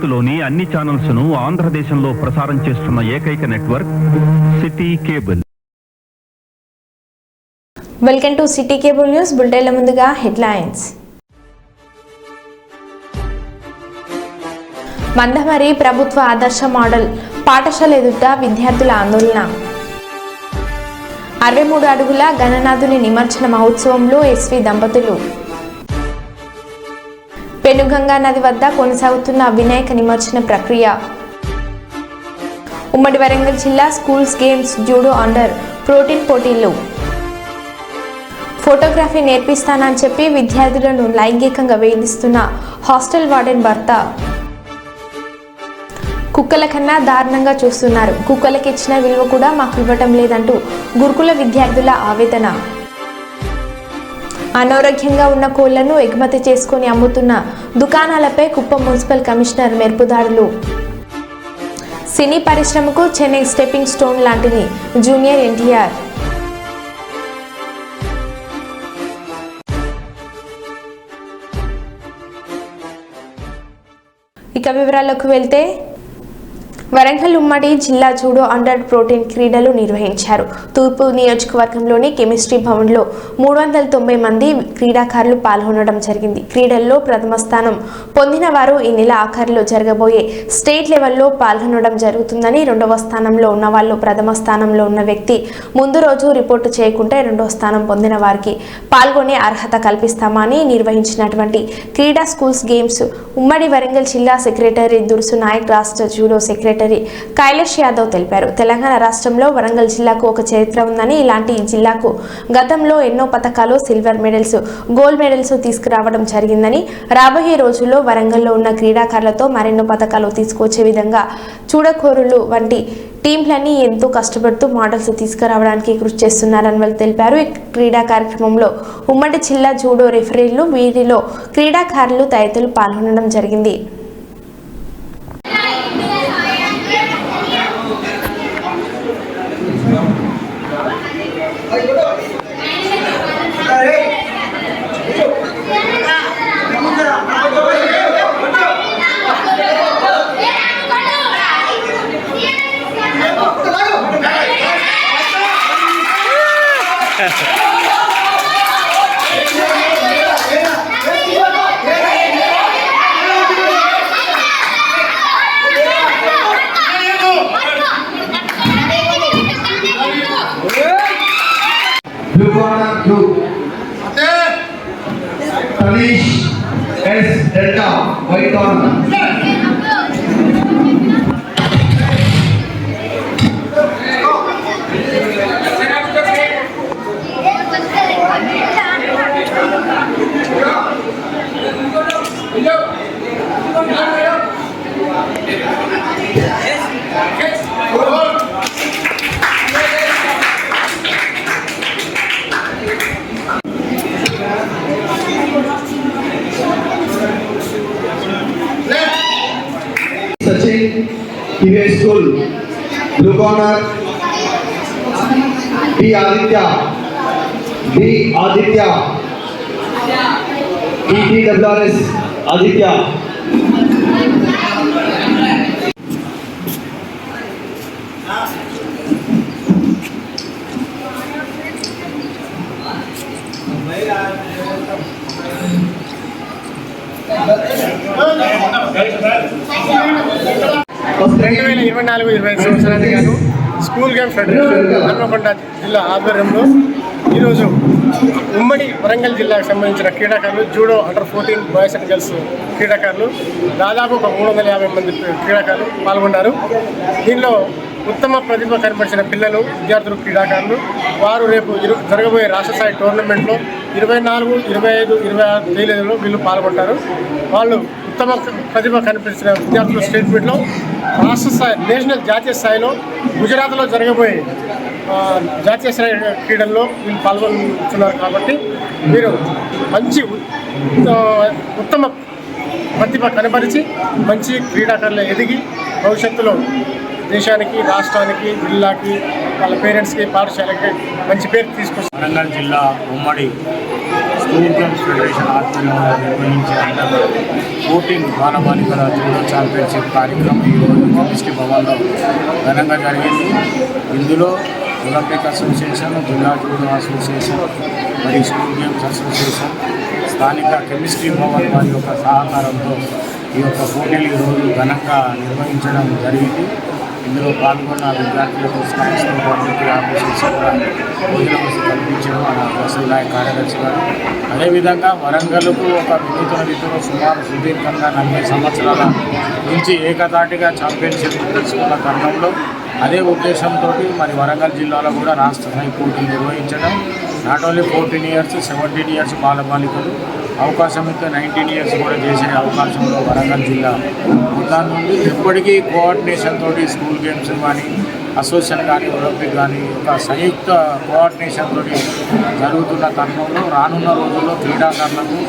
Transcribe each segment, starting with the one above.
భారత్లోని అన్ని ఛానల్స్ ను ఆంధ్రదేశంలో ప్రసారం చేస్తున్న ఏకైక network city cable. Welcome to city cable news. బులెటిన్ల ముందుగా హెడ్లైన్స్. మందమరి ప్రభుత్వ ఆదర్శ మోడల్ పాఠశాల ఎదుట విద్యార్థుల ఆందోళన. 63 అడుగుల గణనాథుని నిమజ్జన మహోత్సవంలో ఎస్వి దంపతులు. పెనుగంగా నది వద్ద కొనసాగుతున్న వినాయక నిమజ్జన ప్రక్రియ. ఉమ్మడి వరంగల్ జిల్లా స్కూల్స్ గేమ్స్ జూడో అండర్ 14 పోటీలు. ఫోటోగ్రఫీ నేర్పిస్తానని చెప్పి విద్యార్థులను లైంగికంగా వేధిస్తున్న హాస్టల్ వార్డెన్ భర్త. కుక్కల కన్నా దారుణంగా చూస్తున్నారు, కుక్కలకి ఇచ్చిన విలువ కూడా మాకు ఇవ్వటం లేదంటూ గురుకుల విద్యార్థుల ఆవేదన. అనారోగ్యంగా ఉన్న కోళ్లను ఎగుమతి చేసుకుని అమ్ముతున్న దుకాణాలపై కుప్పం మున్సిపల్ కమిషనర్ మెరుపుదాడులు. సినీ పరిశ్రమకు చెన్నై స్టెప్పింగ్ స్టోన్ లాంటిది జూనియర్ ఎన్టీఆర్. ఇక వివరాల్లోకి వెళ్తే, వరంగల్ ఉమ్మడి జిల్లా జూడో అండర్ 14 క్రీడలు నిర్వహించారు. తూర్పు నియోజకవర్గంలోని కెమిస్ట్రీ భవన్లో 390 మంది క్రీడాకారులు పాల్గొనడం జరిగింది. క్రీడల్లో ప్రథమ స్థానం పొందిన వారు ఈ నెల ఆఖరిలో జరగబోయే స్టేట్ లెవెల్లో పాల్గొనడం జరుగుతుందని, రెండవ స్థానంలో ఉన్న వాళ్ళు ప్రథమ స్థానంలో ఉన్న వ్యక్తి ముందు రోజు రిపోర్టు చేయకుంటే రెండవ స్థానం పొందిన వారికి పాల్గొనే అర్హత కల్పిస్తామని నిర్వహించినటువంటి క్రీడా స్కూల్స్ గేమ్స్ ఉమ్మడి వరంగల్ జిల్లా సెక్రటరీ దుర్సు నాయక్, రాష్ట్ర జూడో సెక్రటరీ కైలాష్ యాదవ్ తెలిపారు. తెలంగాణ రాష్ట్రంలో వరంగల్ జిల్లాకు ఒక చరిత్ర ఉందని, ఇలాంటి జిల్లాకు గతంలో ఎన్నో పథకాలు, సిల్వర్ మెడల్స్, గోల్డ్ మెడల్స్ తీసుకురావడం జరిగిందని, రాబోయే రోజుల్లో వరంగల్లో ఉన్న క్రీడాకారులతో మరెన్నో పథకాలు తీసుకొచ్చే విధంగా చూడకోరులు వంటి టీంలన్నీ ఎంతో కష్టపడుతూ మోడల్స్ తీసుకురావడానికి కృషి చేస్తున్నారని వాళ్ళు తెలిపారు. ఈ క్రీడా కార్యక్రమంలో ఉమ్మడి జిల్లా జూడో రెఫరీలు, వీరిలో క్రీడాకారులు తదితరులు పాల్గొనడం జరిగింది. Blue corner blue. Tanish S Delta white corner. PVI School, blue corner B Aditya, ETWRS Aditya. సంవత్సరానికి గాను స్కూల్ గేమ్స్ ఫెడరేషన్ హన్మకొండ జిల్లా ఆధ్వర్యంలో ఈరోజు ఉమ్మడి వరంగల్ జిల్లాకు సంబంధించిన క్రీడాకారులు, judo under 14 boys and girls క్రీడాకారులు దాదాపు ఒక 350 మంది క్రీడాకారులు పాల్గొన్నారు. దీనిలో ఉత్తమ ప్రతిభ కనబరిచిన పిల్లలు, విద్యార్థులు, క్రీడాకారులు వారు రేపు జరగబోయే రాష్ట్ర స్థాయి టోర్నమెంట్లో 24, 25, 26 తేదీలలో వీళ్ళు పాల్గొంటారు. వాళ్ళు ఉత్తమ ప్రతిభ కనిపించిన విద్యార్థులు స్టేట్ మీట్లో రాష్ట్ర స్థాయి, నేషనల్ జాతీయ స్థాయిలో గుజరాత్లో జరగబోయే జాతీయ స్థాయి క్రీడల్లో వీళ్ళు పాల్గొంటున్నారు. కాబట్టి మీరు మంచి ఉత్తమ ప్రతిభ కనబరిచి మంచి క్రీడాకారులు ఎదిగి భవిష్యత్తులో దేశానికి, రాష్ట్రానికి, జిల్లాకి వాళ్ళ పేరెంట్స్కి పాఠశాలకి మంచి పేరు తీసుకొస్తారు. వరంగల్ జిల్లా ఉమ్మడి స్కూల్ గేమ్స్ ఫెడరేషన్ ఆధ్వర్యంలో నిర్వహించిన 14 బాలబాలికల జూడో ఛాంపియన్షిప్ కార్యక్రమం ఈరోజు కెమిస్ట్రీ భవన్లో ఘనంగా జరిగింది. ఇందులో ఒలింపిక్ అసోసియేషన్, జిల్లా జూడో అసోసియేషన్ మరియు స్కూల్ గేమ్స్ అసోసియేషన్, స్థానిక కెమిస్ట్రీ భవన్ వారి యొక్క సహకారంతో ఈ యొక్క పోటీలు ఈరోజు ఘనంగా నిర్వహించడం జరిగింది. ఇందులో పాల్గొన్న విద్యార్థులకు స్నాక్స్తో పాటు ఆఫీసర్స్ కూడా భోజన వసతి కల్పించడం మన వసతి నాయక కార్యదర్శి గారు. అదేవిధంగా వరంగల్కు ఒక వినూతన రీతిలో సుమారు సుదీర్ఘంగా 40 సంవత్సరాల నుంచి ఏకతాటిగా ఛాంపియన్షిప్ తెలుసుకున్న తరుణంలో అదే ఉద్దేశంతో మరి వరంగల్ జిల్లాలో కూడా రాష్ట్ర స్థాయి పోటీలు నిర్వహించడం, నాట్ ఓన్లీ 14 ఇయర్స్ 17 ఇయర్స్ బాలబాలికలు అవకాశం ఇస్తే 19 ఇయర్స్ కూడా చేసే అవకాశంలో వరంగల్ జిల్లా మొత్తం నుండి ఎప్పటికీ కోఆర్డినేషన్ తోటి స్కూల్ గేమ్స్ కానీ అసోసియేషన్ కానీ ఒలింపిక్ కానీ ఒక సంయుక్త కోఆర్డినేషన్ తోటి జరుగుతున్న తరుణంలో రానున్న రోజుల్లో క్రీడాకారులకు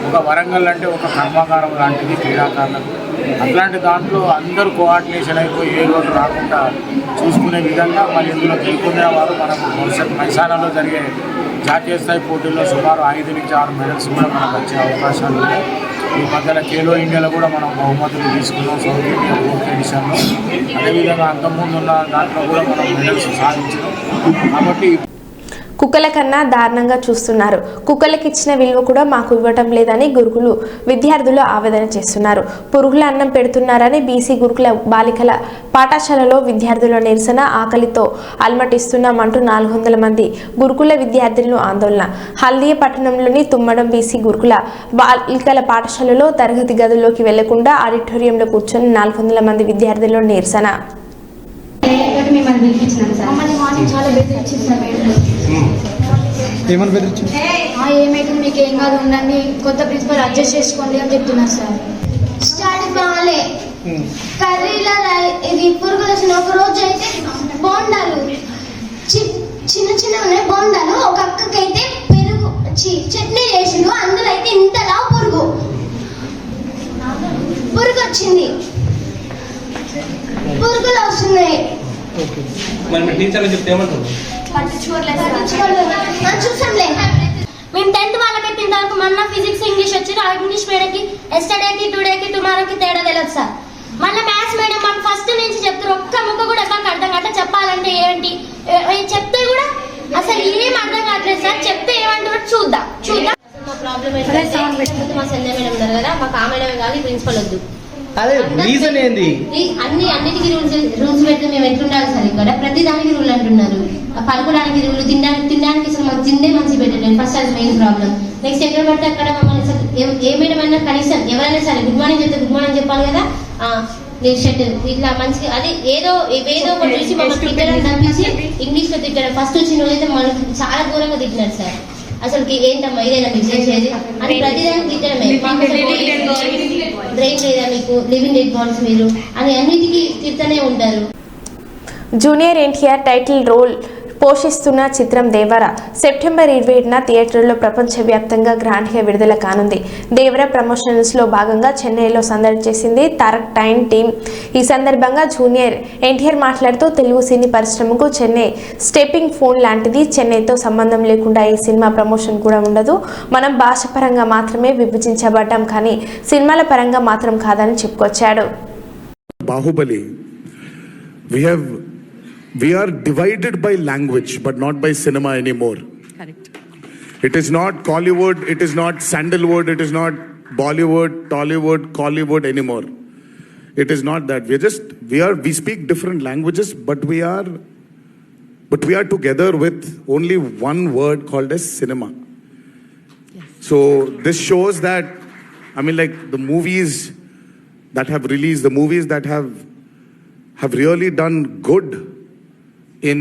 ఒక వరంగల్ అంటే ఒక కర్మాగారం లాంటిది క్రీడాకారులకు. అట్లాంటి దాంట్లో అందరూ కోఆర్డినేషన్ అయిపోయి ఏ రోజు రాకుండా చూసుకునే విధంగా మరి ఇందులో గెలుపుకునే వారు మనకు భవిష్యత్ మైసానాలో జరిగే జాతీయ స్థాయి పోటీల్లో సుమారు 5 నుంచి 6 మెడల్స్ కూడా మనకు వచ్చే అవకాశాలు ఉన్నాయి. ఈ మధ్యలో ఖేలో ఇండియాలో కూడా మనం బహుమతులు తీసుకున్నాం సౌత్ ఇండియా 4th ఎడిషన్లో. అదేవిధంగా అంతకుముందు ఉన్న దాంట్లో కూడా మనం మెడల్స్ సాధించినాం. కాబట్టి కుక్కల కన్నా దారుణంగా చూస్తున్నారు. కుక్కలకి ఇచ్చిన విలువ కూడా మాకు ఇవ్వటం లేదని గురుకులు విద్యార్థులు ఆవేదన చేస్తున్నారు. పురుగుల అన్నం పెడుతున్నారని బీసీ గురుకుల బాలికల పాఠశాలలో విద్యార్థుల నిరసన. ఆకలితో అలమటిస్తున్నామంటూ 400 మంది గురుకుల విద్యార్థులను ఆందోళన. హల్దియ పట్టణంలోని తుమ్మడం బీసీ గురుకుల బాలికల పాఠశాలలో తరగతి గదుల్లోకి వెళ్లకుండా ఆడిటోరియంలో కూర్చొని 400 మంది విద్యార్థుల నిరసన. ఏమైతే మీకు ఏం కాదు ఉండండి, కొత్త ప్రిన్సిపల్ అడ్జస్ట్ చేసుకోండి అని చెప్తున్నారు సార్. స్టార్ట్ కావాలి కర్రీల ఇది పురుగులు వచ్చిన ఒక రోజు అయితే బోండాలు చిన్న చిన్న ఉన్నాయి బోండాలు, ఒక అక్కకైతే పెరుగు చట్నీ చేసిండు, అందులో అయితే ఇంతలా పురుగు వచ్చింది, పురుగులు వస్తున్నాయి. చూసాంలే మేము 10th వాళ్ళకైతే ఇంతవరకు మొన్న ఫిజిక్స్ ఇంగ్లీష్ వచ్చారు. ఆ ఇంగ్లీష్ మేడంకి ఎస్టర్డేకి టుడేకి టుమారోకి తేడా తెలియదు సార్. మళ్ళీ మ్యాథ్స్ మేడం మాకు ఫస్ట్ నుంచి చెప్తారు, ఒక్క ముక్క కూడా ఎవరికి అర్థం కావట్లేదు. చెప్పాలంటే ఏంటి చెప్తే కూడా అసలు ఏం అర్థం కావట్లేదు సార్. చెప్తే ఏమంటారు చూద్దాం. మా ప్రాబ్లం ఏంటంటే మా సంజయ్ మేడం ఉన్నారు కదా, మాకు ఆ మేడమే కాదు ప్రిన్సిపల్ వద్దు. అన్నిటికీ రూల్స్ పెడితే మేము ఎట్లుండాలి సార్? ఇక్కడ ప్రతి దానికి రూల్ అంటున్నారు. పడుకోవడానికి రూల్, తినడానికి అసలు మాకు తిండే మంచి పెట్టలేదు. ఫస్ట్ అది మెయిన్ ప్రాబ్లం. నెక్స్ట్ ఎక్కడ పడితే అక్కడ మమ్మల్ని ఏ మేడం అయినా కనీసం ఎవరైనా సరే గుడ్ మార్నింగ్ చెప్తే గుడ్ మార్నింగ్ చెప్పాలి కదా. షెటిల్ ఇట్లా మంచిగా అది ఏదో ఒకటి చూసి మమ్మల్ని తిట్టడం తప్పించి ఇంగ్లీష్ లో తిట్టడం. ఫస్ట్ వచ్చిన రోజైతే మనకి చాలా ఘోరంగా తిట్టినారు సార్. అసలు ఏంటమ్మా ఇదేనా మీకు చేసేది అని ప్రతిదానికి తిట్టడమే. బ్రెయిన్ లేదా మీకు, లివింగ్ డెడ్ బాడీస్ మీరు అని అన్నిటికీ తిడుతూనే ఉంటారు. జూనియర్ ఎన్టీఆర్ టైటిల్ రోల్ పోషిస్తున్న చిత్రం దేవర సెప్టెంబర్ 27న థియేటర్లో ప్రపంచవ్యాప్తంగా గ్రాండ్గా విడుదల కానుంది. దేవర ప్రమోషన్స్లో భాగంగా చెన్నైలో సందడి చేసింది తారక్ టైన్ టీమ్. ఈ సందర్భంగా జూనియర్ ఎన్టీఆర్ మాట్లాడుతూ తెలుగు సినీ పరిశ్రమకు చెన్నై స్టెప్పింగ్ ఫోన్ లాంటిది. చెన్నైతో సంబంధం లేకుండా ఈ సినిమా ప్రమోషన్ కూడా ఉండదు. మనం భాష పరంగా మాత్రమే విభజించబడ్డాం కానీ సినిమాల పరంగా మాత్రం కాదని చెప్పుకొచ్చాడు. Baahubali we are divided by language but not by cinema anymore. Correct. It is not Collywood, it is not Sandalwood, it is not Bollywood, Tollywood, Collywood anymore. It is not that. We speak different languages but we are together with only one word called as cinema. Yes. So this shows that like the movies that have released, the movies that have really done good in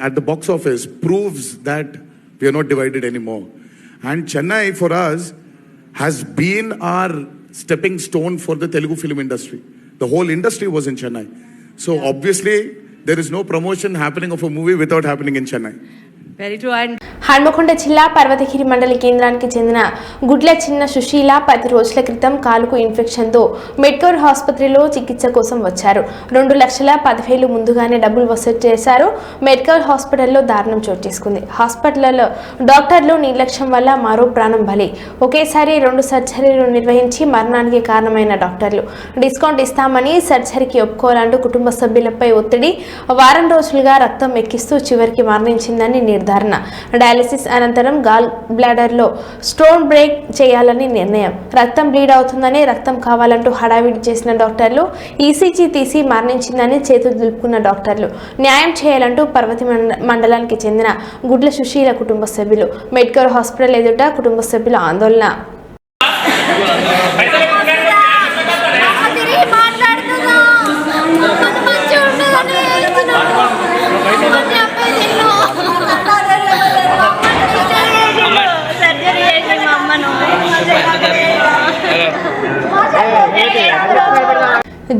at the box office proves that we are not divided anymore. And Chennai for us has been our stepping stone for the Telugu film industry. The whole industry was in Chennai. So obviously there is no promotion happening of a movie without happening in Chennai. Very true. And Hanamkonda జిల్లా పర్వతగిరి మండలి కేంద్రానికి చెందిన గుడ్ల చిన్న సుశీల 10 రోజుల క్రితం కాలుకు ఇన్ఫెక్షన్తో మెడ్కవర్ ఆసుపత్రిలో చికిత్స కోసం వచ్చారు. 2,10,000 ముందుగానే డబ్బులు వసూలు చేశారు. మెడ్కవర్ హాస్పిటల్లో దారుణం చోటు చేసుకుంది. హాస్పిటల్లో డాక్టర్లు నిర్లక్ష్యం వల్ల మరో ప్రాణం బలి. ఒకేసారి 2 సర్జరీలు నిర్వహించి మరణానికి కారణమైన డాక్టర్లు డిస్కౌంట్ ఇస్తామని సర్జరీకి ఒప్పుకోవాలంటూ కుటుంబ సభ్యులపై ఒత్తిడి. వారం రోజులుగా రక్తం ఎక్కిస్తూ చివరికి మరణించిందని నిర్ధారణ. డయాలసిస్ అనంతరం గాల్ బ్లాడర్లో స్టోన్ బ్రేక్ చేయాలని నిర్ణయం. రక్తం బ్లీడ్ అవుతుందని, రక్తం కావాలంటూ హడావిడి చేసిన డాక్టర్లు ఈసీజీ తీసి మరణించిందని చేతులు దులుపుకున్న డాక్టర్లు న్యాయం చేయాలంటూ పర్వతి మండలానికి చెందిన గుడ్ల సుశీల కుటుంబ సభ్యులు మెడ్కవర్ హాస్పిటల్ ఎదుట కుటుంబ సభ్యుల ఆందోళన.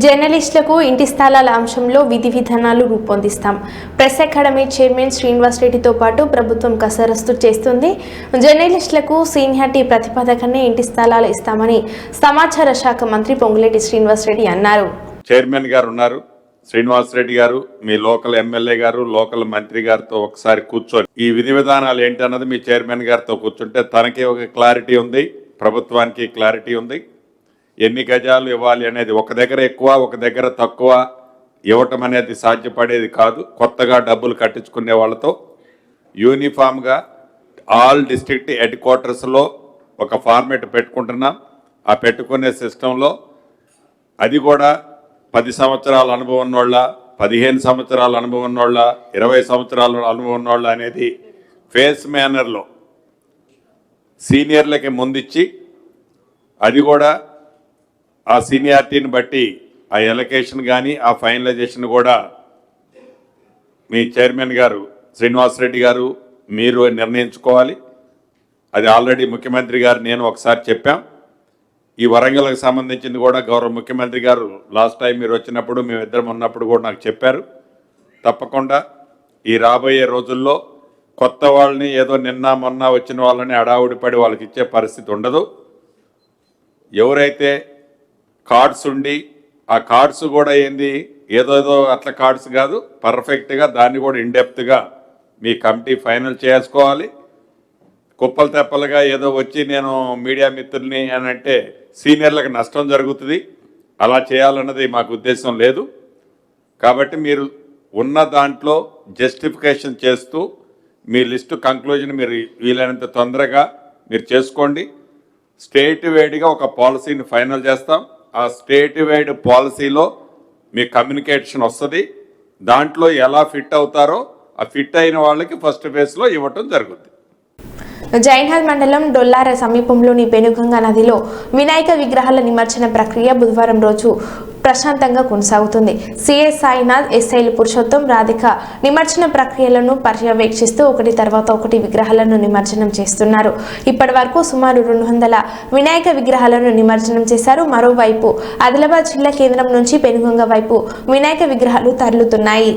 జర్నలిస్టులకు ఇంటి స్థలాల అంశంలో విధి విధానాలు రూపొందిస్తాం. ప్రెస్ అకాడమీ చైర్మన్ శ్రీనివాస్ రెడ్డితో పాటు ప్రభుత్వం కసరత్తు చేస్తుంది. జర్నలిస్టులకు సీనియారిటీ ప్రతిపాదకనే ఇంటి స్థలాలు ఇస్తామని సమాచార శాఖ మంత్రి పొంగులేటి శ్రీనివాస్ రెడ్డి అన్నారు. చైర్మన్ గారు ఉన్నారు, శ్రీనివాస్ రెడ్డి గారు, మీ లోకల్ ఎమ్మెల్యే గారు, లోకల్ మంత్రి గారితో ఒకసారి కూర్చొని ఈ విధి విధానాలు ఏంటి అన్నది మీ చైర్మన్ గారితో కూర్చుంటే తనకి ఒక క్లారిటీ ఉంది, ప్రభుత్వానికి క్లారిటీ ఉంది. ఎన్ని గజాలు ఇవ్వాలి అనేది ఒక దగ్గర ఎక్కువ ఒక దగ్గర తక్కువ ఇవ్వటం అనేది సాధ్యపడేది కాదు. కొత్తగా డబ్బులు కట్టించుకునే వాళ్ళతో యూనిఫామ్గా ఆల్ డిస్ట్రిక్ట్ హెడ్ క్వార్టర్స్లో ఒక ఫార్మేట్ పెట్టుకుంటున్నాం. ఆ పెట్టుకునే సిస్టంలో అది కూడా 10 సంవత్సరాల అనుభవం ఉన్నోళ్ళ, 15 సంవత్సరాల అనుభవం ఉన్నోళ్ళ, 20 సంవత్సరాల అనుభవం ఉన్నోళ్ళ అనేది ఫేస్ మేనర్లో సీనియర్లకి ముందిచ్చి అది కూడా ఆ సీనియారిటీని బట్టి ఆ ఎలకేషన్ కానీ ఆ ఫైనలైజేషన్ కూడా మీ చైర్మన్ గారు శ్రీనివాస్ రెడ్డి గారు మీరు నిర్ణయించుకోవాలి. అది ఆల్రెడీ ముఖ్యమంత్రి గారు నేను ఒకసారి చెప్పాం. ఈ వరంగల్కి సంబంధించింది కూడా గౌరవ ముఖ్యమంత్రి గారు లాస్ట్ టైం మీరు వచ్చినప్పుడు మేమిద్దరం ఉన్నప్పుడు కూడా నాకు చెప్పారు. తప్పకుండా ఈ రాబోయే రోజుల్లో కొత్త వాళ్ళని ఏదో నిన్న మొన్న వచ్చిన వాళ్ళని అడావుడిపడి వాళ్ళకి ఇచ్చే పరిస్థితి ఉండదు. ఎవరైతే కార్డ్స్ ఉండి ఆ కార్డ్స్ కూడా ఏంది ఏదోదో అట్లా కార్డ్స్ కాదు, పర్ఫెక్ట్గా దాన్ని కూడా ఇన్డెప్త్గా మీ కమిటీ ఫైనల్ చేసుకోవాలి. కుప్పలు తెప్పలుగా ఏదో వచ్చి నేను మీడియా మిత్రుల్ని అని అంటే సీనియర్లకు నష్టం జరుగుతుంది. అలా చేయాలన్నది మాకు ఉద్దేశం లేదు. కాబట్టి మీరు ఉన్న దాంట్లో జస్టిఫికేషన్ చేస్తూ మీ లిస్టు కంక్లూజన్ మీరు వీలైనంత తొందరగా మీరు చేసుకోండి. స్టేట్ వైడ్గా ఒక పాలసీని ఫైనల్ చేస్తాం. ఆ స్టేట్ వైడ్ పాలసీలో మీ కమ్యూనికేషన్ వస్తుంది. దాంట్లో ఎలా ఫిట్ అవుతారో ఆ ఫిట్ అయిన వాళ్ళకి ఫస్ట్ ఫేజ్లో ఇవ్వటం జరుగుతుంది. జైన్హల్ మండలం డొల్లార సమీపంలోని పెనుగంగ నదిలో వినాయక విగ్రహాల నిమజ్జన ప్రక్రియ బుధవారం రోజు ప్రశాంతంగా కొనసాగుతుంది. సిఎస్ సాయినాథ్, ఎస్ఐలు పురుషోత్తం, రాధిక నిమజ్జన ప్రక్రియలను పర్యవేక్షిస్తూ ఒకటి తర్వాత ఒకటి విగ్రహాలను నిమజ్జనం చేస్తున్నారు. ఇప్పటి వరకు సుమారు 200 వినాయక విగ్రహాలను నిమజ్జనం చేశారు. మరోవైపు ఆదిలాబాద్ జిల్లా కేంద్రం నుంచి పెనుగంగ వైపు వినాయక విగ్రహాలు తరలుతున్నాయి.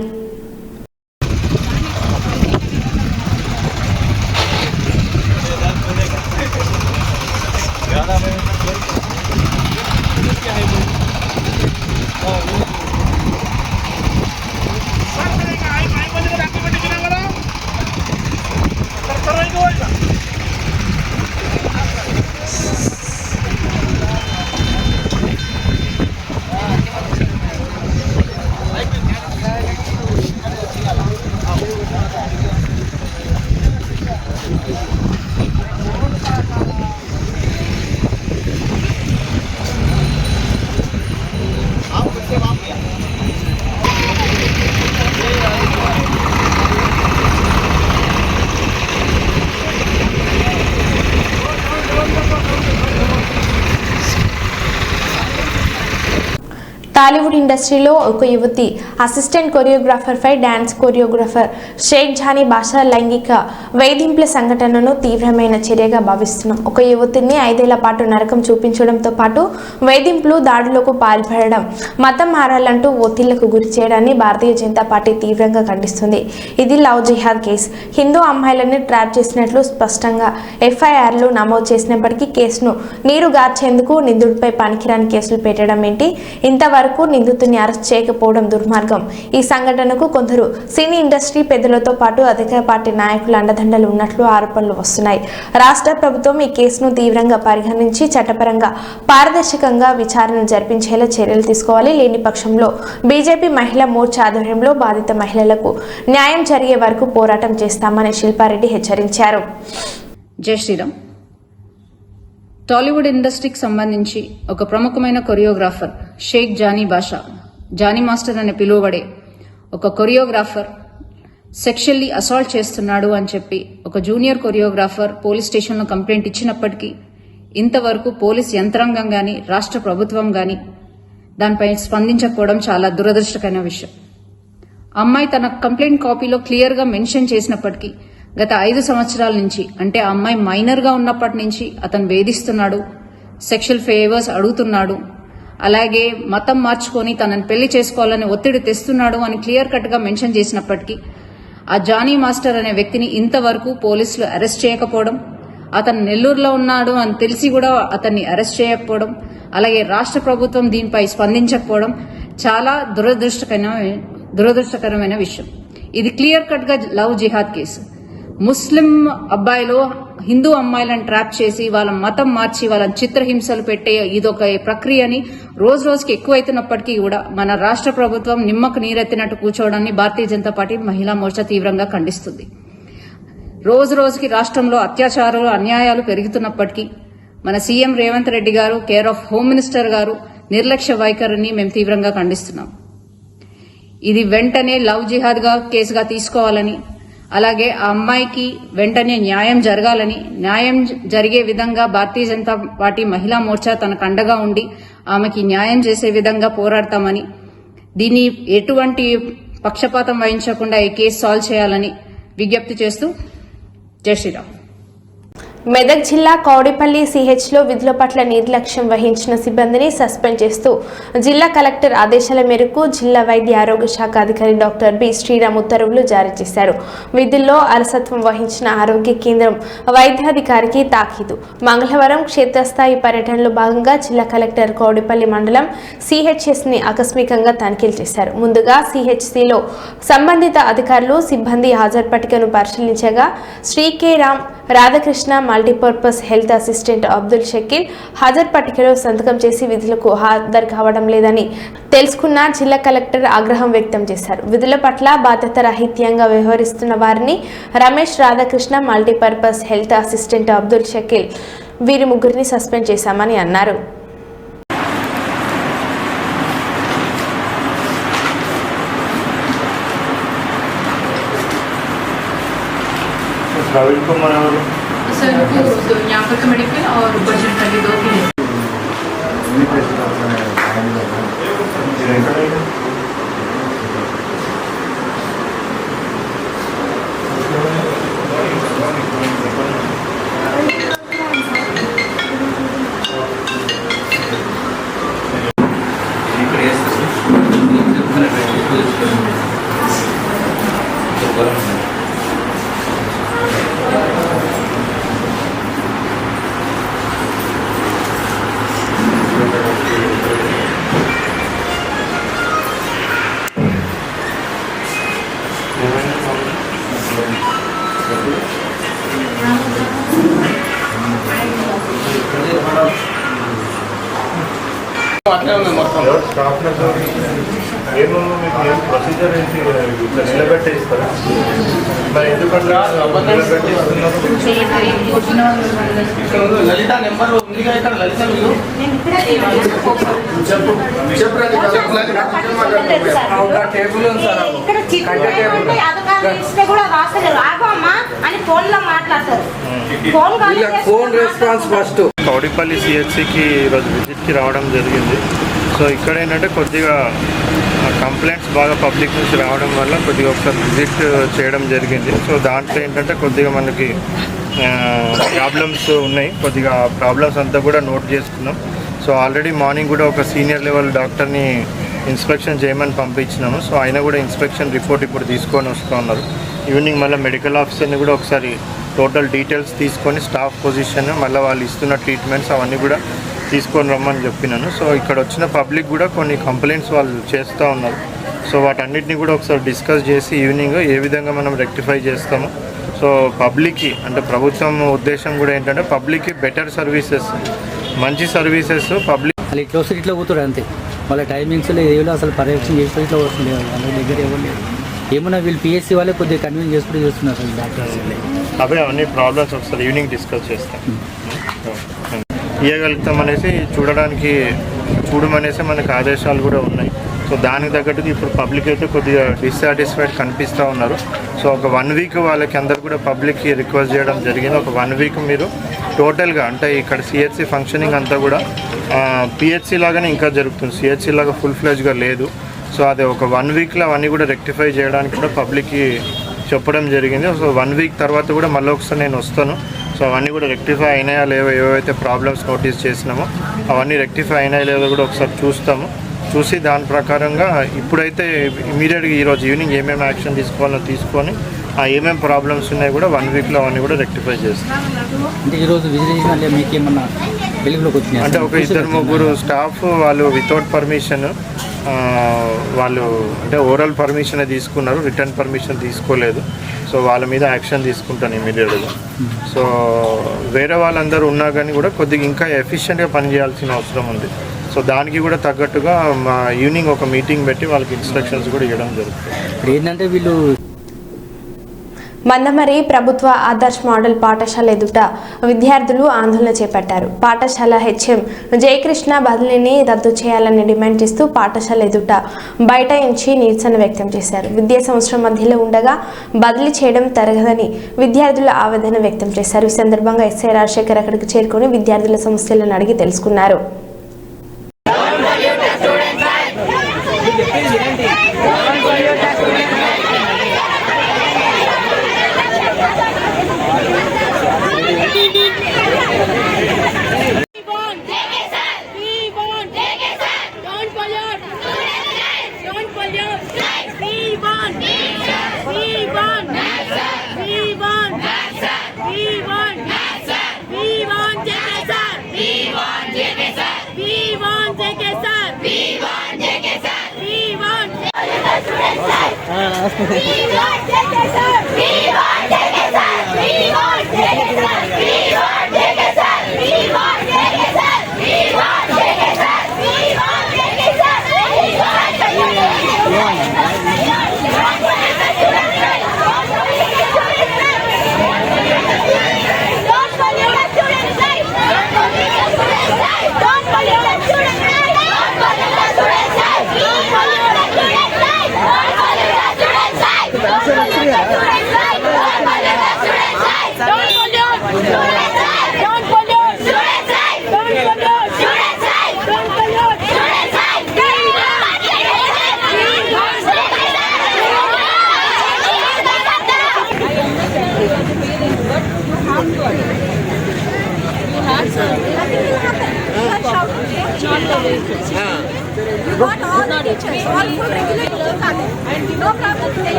టాలీవుడ్ ఇండస్ట్రీలో ఒక యువతి అసిస్టెంట్ కొరియోగ్రాఫర్పై డాన్స్ కొరియోగ్రాఫర్ షేక్ జానీ బాషా లైంగిక వేధింపుల సంఘటనను తీవ్రమైన చర్యగా భావిస్తున్నాం. ఒక యువతిని 5 ఏళ్ల పాటు నరకం చూపించడంతో పాటు వేధింపులు, దాడులకు పాల్పడడం, మతం మారాలంటూ ఒత్తిళ్లకు గురి చేయడాన్ని భారతీయ జనతా పార్టీ తీవ్రంగా ఖండిస్తుంది. ఇది లవ్ జిహాద్ కేసు. హిందూ అమ్మాయిలను ట్రాప్ చేసినట్లు స్పష్టంగా ఎఫ్ఐఆర్లు నమోదు చేసినప్పటికీ కేసును నీరుగార్చేందుకు నిందితుడిపై పనికిరాని కేసులు పెట్టడం ఏంటి? ఇంతవరకు నిందితుడిని అరెస్ట్ చేయకపోవడం దుర్మార్గం. ఈ సంఘటనకు కొందరు సినీ ఇండస్ట్రీ పెద్దలతో పాటు అధికార పార్టీ నాయకుల అండదండలు ఉన్నట్లు ఆరోపణలు వస్తున్నాయి. రాష్ట్ర ప్రభుత్వం ఈ కేసును తీవ్రంగా పరిగణించి చట్టపరంగా పారదర్శకంగా విచారణ జరిపించేలా చర్యలు తీసుకోవాలి. లేని పక్షంలో బీజేపీ మహిళా మోర్చా ఆధ్వర్యంలో బాధిత మహిళలకు న్యాయం జరిగే వరకు పోరాటం చేస్తామని శిల్పారెడ్డి హెచ్చరించారు. జై శ్రీరామ్. టాలీవుడ్ ఇండస్ట్రీకి సంబంధించి ఒక ప్రముఖమైన కొరియోగ్రాఫర్ షేక్ జానీ బాషా, జానీ మాస్టర్ అని పిలువబడే ఒక కొరియోగ్రాఫర్ సెక్షువల్లీ అసాల్ట్ చేస్తున్నాడు అని చెప్పి ఒక జూనియర్ కొరియోగ్రాఫర్ పోలీస్ స్టేషన్లో కంప్లైంట్ ఇచ్చినప్పటికీ ఇంతవరకు పోలీస్ యంత్రాంగం గాని, రాష్ట్ర ప్రభుత్వం గాని దానిపై స్పందించకపోవడం చాలా దురదృష్టకరమైన విషయం. అమ్మాయి తన కంప్లైంట్ కాపీలో క్లియర్గా మెన్షన్ చేసినప్పటికీ గత 5 సంవత్సరాల నుంచి, అంటే ఆ అమ్మాయి మైనర్గా ఉన్నప్పటి నుంచి అతను వేధిస్తున్నాడు, సెక్షువల్ ఫేవర్స్ అడుగుతున్నాడు, అలాగే మతం మార్చుకొని తనని పెళ్లి చేసుకోవాలని ఒత్తిడి తెస్తున్నాడు అని క్లియర్ కట్గా మెన్షన్ చేసినప్పటికీ ఆ జానీ మాస్టర్ అనే వ్యక్తిని ఇంతవరకు పోలీసులు అరెస్ట్ చేయకపోవడం, అతను నెల్లూరులో ఉన్నాడు అని తెలిసి కూడా అతన్ని అరెస్ట్ చేయకపోవడం, అలాగే రాష్ట్ర ప్రభుత్వం దీనిపై స్పందించకపోవడం చాలా దురదృష్టకరమైన విషయం. ఇది క్లియర్ కట్ గా లవ్ జిహాద్ కేసు. ముస్లిం అబ్బాయిలు హిందూ అమ్మాయిలను ట్రాప్ చేసి వాళ్ళ మతం మార్చి వాళ్ళని చిత్రహింసలు పెట్టే ఇదొక ప్రక్రియని రోజు రోజుకి ఎక్కువైతున్నప్పటికీ కూడా మన రాష్ట్ర ప్రభుత్వం నిమ్మకు నీరెత్తినట్టు కూర్చోవడాన్ని భారతీయ జనతా పార్టీ మహిళా మోర్చా తీవ్రంగా ఖండిస్తుంది. రోజు రోజుకి రాష్ట్రంలో అత్యాచారాలు, అన్యాయాలు పెరుగుతున్నప్పటికీ మన సీఎం రేవంత్ రెడ్డి గారు, కేర్ ఆఫ్ హోమ్ మినిస్టర్ గారు నిర్లక్ష్య వైఖరిని మేము తీవ్రంగా ఖండిస్తున్నాం. ఇది వెంటనే లవ్ జిహాద్ గా కేసుగా తీసుకోవాలని, అలాగే ఆ అమ్మాయికి వెంటనే న్యాయం జరగాలని, న్యాయం జరిగే విధంగా భారతీయ జనతా పార్టీ మహిళా మోర్చా తనకు అండగా ఉండి ఆమెకి న్యాయం చేసే విధంగా పోరాడతామని, దీన్ని ఎటువంటి పక్షపాతం వహించకుండా ఈ కేసు సాల్వ్ చేయాలని విజ్ఞప్తి చేస్తూ జై శ్రీరామ్. మెదక్ జిల్లా కౌడిపల్లి సిహెచ్లో విధుల పట్ల నిర్లక్ష్యం వహించిన సిబ్బందిని సస్పెండ్ చేస్తూ జిల్లా కలెక్టర్ ఆదేశాల మేరకు జిల్లా వైద్య ఆరోగ్య శాఖ అధికారి డాక్టర్ బి శ్రీరామ్ ఉత్తర్వులు జారీ చేశారు. విధుల్లో అలసత్వం వహించిన ఆరోగ్య కేంద్రం వైద్యాధికారికి తాకీదు. మంగళవారం క్షేత్రస్థాయి పర్యటనలో భాగంగా జిల్లా కలెక్టర్ కౌడిపల్లి మండలం సిహెచ్ఎస్ని ఆకస్మికంగా తనిఖీలు చేశారు. ముందుగా సిహెచ్సిలో సంబంధిత అధికారులు, సిబ్బంది హాజరు పట్టికను పరిశీలించగా Shri K Ram Radhakrishna multipurpose health assistant Abdul Shakeel హాజరు పట్టికలో సంతకం చేసి విధులకు హాజరు కావడం లేదని తెలుసుకున్న జిల్లా కలెక్టర్ ఆగ్రహం వ్యక్తం చేశారు. విధుల పట్ల బాధ్యత రహిత్యంగా వ్యవహరిస్తున్న వారిని Ramesh, Radhakrishna multipurpose health assistant Abdul Shakeel వీరి ముగ్గురిని సస్పెండ్ చేశామని అన్నారు. प्रवीण कुमार सर उनको यहाँ पर मेडिकल और बजरंगी 2 की ప్రొసీజర్ ఏంటి నిలబెట్టేస్తారా మరి ఎందుకంటే లలిత నెంబర్ ఉందిగా ఇక్కడ, లలిత టేబుల్ ఉంది sir, phone response first. Kowdipally సిహెచ్సికి ఈరోజు విజిట్కి రావడం జరిగింది. సో ఇక్కడ ఏంటంటే కొద్దిగా కంప్లైంట్స్ బాగా పబ్లిక్ నుంచి రావడం వల్ల కొద్దిగా ఒకసారి విజిట్ చేయడం జరిగింది. సో దాంట్లో ఏంటంటే కొద్దిగా మనకి ప్రాబ్లమ్స్ ఉన్నాయి. కొద్దిగా ప్రాబ్లమ్స్ అంతా కూడా నోట్ చేసుకున్నాం. సో ఆల్రెడీ మార్నింగ్ కూడా ఒక సీనియర్ లెవెల్ డాక్టర్ని ఇన్స్పెక్షన్ చేయమని పంపించినాము. సో ఆయన కూడా ఇన్స్పెక్షన్ రిపోర్ట్ ఇప్పుడు తీసుకొని వస్తూ ఉన్నారు. ఈవినింగ్ మళ్ళీ మెడికల్ ఆఫీసర్ని కూడా ఒకసారి టోటల్ డీటెయిల్స్ తీసుకొని స్టాఫ్ పొజిషన్ మళ్ళీ వాళ్ళు ఇస్తున్న ట్రీట్మెంట్స్ అవన్నీ కూడా తీసుకొని రమ్మని చెప్పినాను. సో ఇక్కడ వచ్చిన పబ్లిక్ కూడా కొన్ని కంప్లైంట్స్ వాళ్ళు చేస్తూ ఉన్నారు. సో వాటన్నిటిని కూడా ఒకసారి డిస్కస్ చేసి ఈవినింగ్ ఏ విధంగా మనం రెక్టిఫై చేస్తాము. సో పబ్లిక్కి అంటే ప్రభుత్వం ఉద్దేశం కూడా ఏంటంటే పబ్లిక్కి బెటర్ సర్వీసెస్, మంచి సర్వీసెస్ పబ్లిక్ వాళ్ళు ఇట్లా వస్తే ఇట్లా పోతారు అంతే. వాళ్ళ టైమింగ్స్లో ఏదో అసలు పర్యవేక్షణ చేస్తే ఇట్లా వస్తుంది. వాళ్ళ దగ్గర ఎవరు లేదు. ఏమన్నా వీళ్ళు పిఎస్సీ వాళ్ళే కొద్దిగా కన్వీన్స్ చేసుకుంటూ చేస్తున్నారు అసలు డాక్టర్స్. అవే అన్ని ప్రాబ్లమ్స్ ఒకసారి ఈవినింగ్ డిస్కస్ చేస్తాం. ఇవ్వగలుగుతాం అనేసి చూడమనేసి మనకు ఆదేశాలు కూడా ఉన్నాయి. సో దానికి తగ్గట్టుగా ఇప్పుడు పబ్లిక్ అయితే కొద్దిగా డిస్సాటిస్ఫైడ్ కనిపిస్తూ ఉన్నారు. సో ఒక 1 వీక్ వాళ్ళకి అందరు కూడా పబ్లిక్కి రిక్వెస్ట్ చేయడం జరిగింది. ఒక 1 వీక్ మీరు టోటల్గా అంటే ఇక్కడ సిహెచ్సి ఫంక్షనింగ్ అంతా కూడా పిహెచ్సి లాగానే ఇంకా జరుగుతుంది. సిహెచ్సి లాగా ఫుల్ ఫ్లెజ్గా లేదు. సో అదే ఒక 1 వీక్లో అవన్నీ కూడా రెక్టిఫై చేయడానికి కూడా పబ్లిక్కి చెప్పడం జరిగింది. సో 1 వీక్ తర్వాత కూడా మళ్ళీ ఒకసారి నేను వస్తాను. సో అవన్నీ కూడా రెక్టిఫై అయినాయా లేవో, ఏవైతే ప్రాబ్లమ్స్ నోటీస్ చేసినామో అవన్నీ రెక్టిఫై అయినాయా లేదో కూడా ఒకసారి చూసి దాని ప్రకారంగా ఇప్పుడైతే ఇమీడియట్గా ఈరోజు ఈవినింగ్ ఏమేమి యాక్షన్ తీసుకోవాలో తీసుకొని ఏమేమి ప్రాబ్లమ్స్ ఉన్నాయో కూడా 1 వీక్లో అవన్నీ కూడా రెక్టిఫై చేస్తాం. అంటే ఈరోజు విజిట్ మీకేమన్నా వెలుగులోకి వచ్చినాయి అంటే ఒక 2-3 స్టాఫ్ వాళ్ళు వితౌట్ పర్మిషన్ వాళ్ళు అంటే ఓరల్ పర్మిషన్ తీసుకున్నారు, రిటర్న్ పర్మిషన్ తీసుకోలేదు. సో వాళ్ళ మీద యాక్షన్ తీసుకుంటాను ఇమీడియట్గా. సో వేరే వాళ్ళందరూ ఉన్నా కానీ కూడా కొద్దిగా ఇంకా ఎఫిషియెంట్గా పనిచేయాల్సిన అవసరం ఉంది. సో దానికి కూడా తగ్గట్టుగా మా ఈవినింగ్ ఒక మీటింగ్ పెట్టి వాళ్ళకి ఇన్స్ట్రక్షన్స్ కూడా ఇవ్వడం జరుగుతుంది. ఇప్పుడు ఏంటంటే వీళ్ళు మందమరి ప్రభుత్వ ఆదర్శ్ మోడల్ పాఠశాల ఎదుట విద్యార్థులు ఆందోళన చేపట్టారు. పాఠశాల హెచ్ఎం జయకృష్ణ బదిలీని రద్దు చేయాలని డిమాండ్ చేస్తూ పాఠశాల ఎదుట బైఠాయించి నిరసన వ్యక్తం చేశారు. విద్యా సంవత్సరం మధ్యలో ఉండగా బదిలీ చేయడం తరగదని విద్యార్థులు ఆవేదన వ్యక్తం చేశారు. ఈ సందర్భంగా ఎస్ఐ రాజశేఖర్ అక్కడికి చేరుకొని విద్యార్థుల సమస్యలను అడిగి తెలుసుకున్నారు.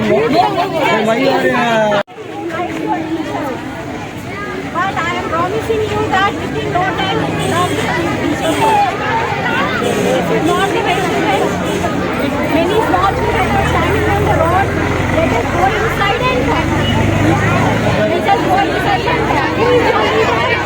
But I am promising you that within no time it will not be This is not the way to rest. Many small children are standing on the road. Let us go inside and talk. Let us go inside and talk.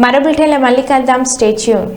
మరో బిల్టన్లో మళ్ళీ కలుద్దాం. Stay tune.